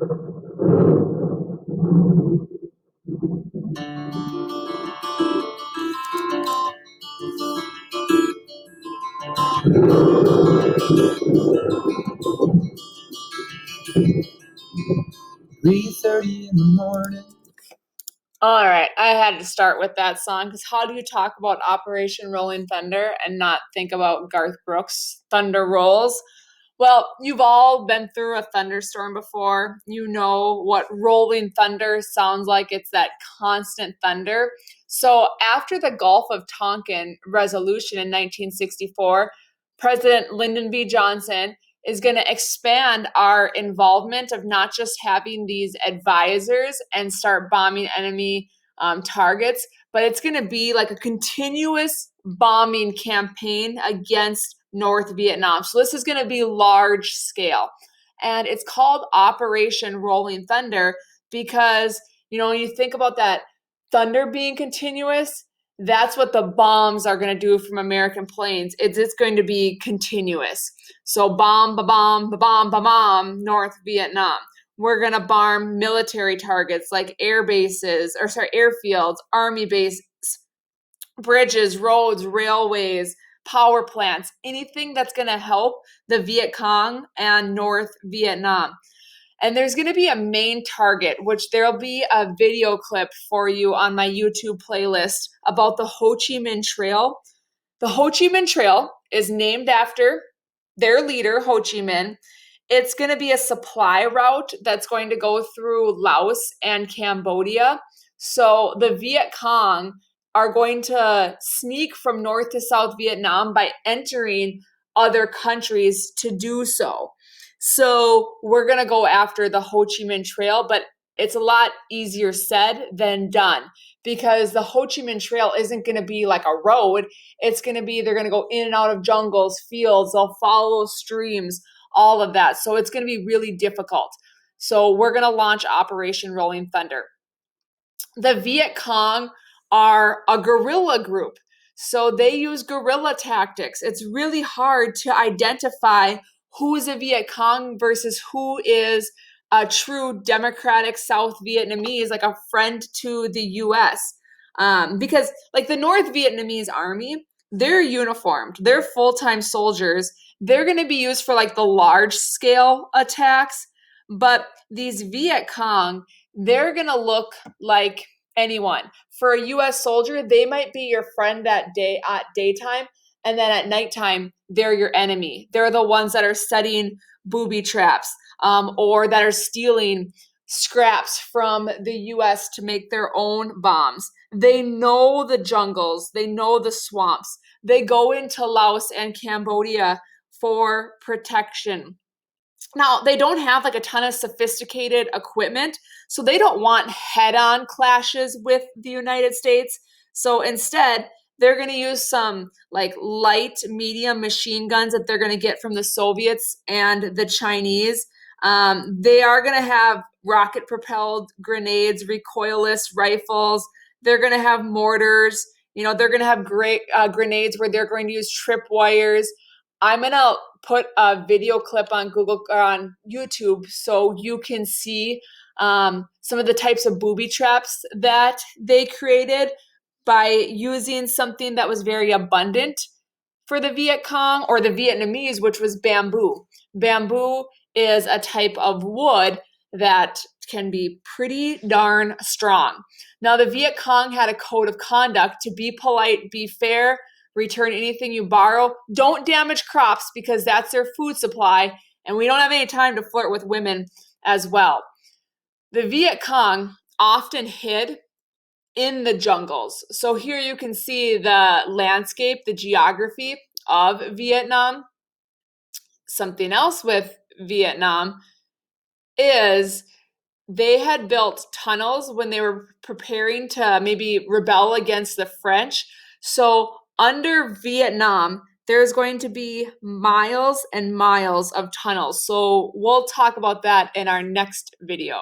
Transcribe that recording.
3:30 in the morning. All right, I had to start with that song because how do you talk about Operation Rolling Thunder and not think about Garth Brooks' Thunder Rolls? Well, you've all been through a thunderstorm before. You know what rolling thunder sounds like. It's that constant thunder. So, after the Gulf of Tonkin resolution in 1964, President Lyndon B. Johnson is going to expand our involvement of not just having these advisors and start bombing enemy targets, but it's going to be like a continuous bombing campaign against North Vietnam. So this is going to be large scale. And it's called Operation Rolling Thunder because, when you think about that thunder being continuous, that's what the bombs are going to do from American planes. It's going to be continuous. So bomb, ba-bomb, ba-bomb, ba-bomb, North Vietnam. We're going to bomb military targets like airfields, army bases, bridges, roads, railways, power plants, anything that's going to help the Vietcong and North Vietnam. And there's going to be a main target, which there'll be a video clip for you on my YouTube playlist about the Ho Chi Minh Trail. The Ho Chi Minh Trail is named after their leader, Ho Chi Minh. It's going to be a supply route that's going to go through Laos and Cambodia. So the Viet Cong are going to sneak from North to South Vietnam by entering other countries to do so. So we're going to go after the Ho Chi Minh Trail, but it's a lot easier said than done because the Ho Chi Minh Trail isn't going to be like a road. It's going to be, they're going to go in and out of jungles, fields, they'll follow streams, all of that. So it's going to be really difficult. So we're going to launch Operation Rolling Thunder. The Viet Cong are a guerrilla group. So they use guerrilla tactics. It's really hard to identify who is a Viet Cong versus who is a true democratic South Vietnamese, like a friend to the US. Because like the North Vietnamese army, they're uniformed, they're full-time soldiers. They're going to be used for like the large scale attacks. But these Viet Cong, they're going to look like anyone. For a US soldier, they might be your friend that day at daytime, and then at nighttime, they're your enemy. They're the ones that are setting booby traps or that are stealing scraps from the US to make their own bombs. They know the jungles, they know the swamps. They go into Laos and Cambodia for protection. Now, they don't have like a ton of sophisticated equipment, so they don't want head-on clashes with the United States. So instead, they're going to use some like light, medium machine guns that they're going to get from the Soviets and the Chinese. They are going to have rocket-propelled grenades, recoilless rifles. They're going to have mortars. They're going to have great grenades where they're going to use tripwires. I'm going to put a video clip on on YouTube so you can see some of the types of booby traps that they created by using something that was very abundant for the Viet Cong or the Vietnamese, which was bamboo. Bamboo is a type of wood that can be pretty darn strong. Now, the Viet Cong had a code of conduct to be polite, be fair, return anything you borrow. Don't damage crops because that's their food supply. And we don't have any time to flirt with women as well. The Viet Cong often hid in the jungles. So here you can see the landscape, the geography of Vietnam. Something else with Vietnam is they had built tunnels when they were preparing to maybe rebel against the French. So under Vietnam, there's going to be miles and miles of tunnels. So we'll talk about that in our next video.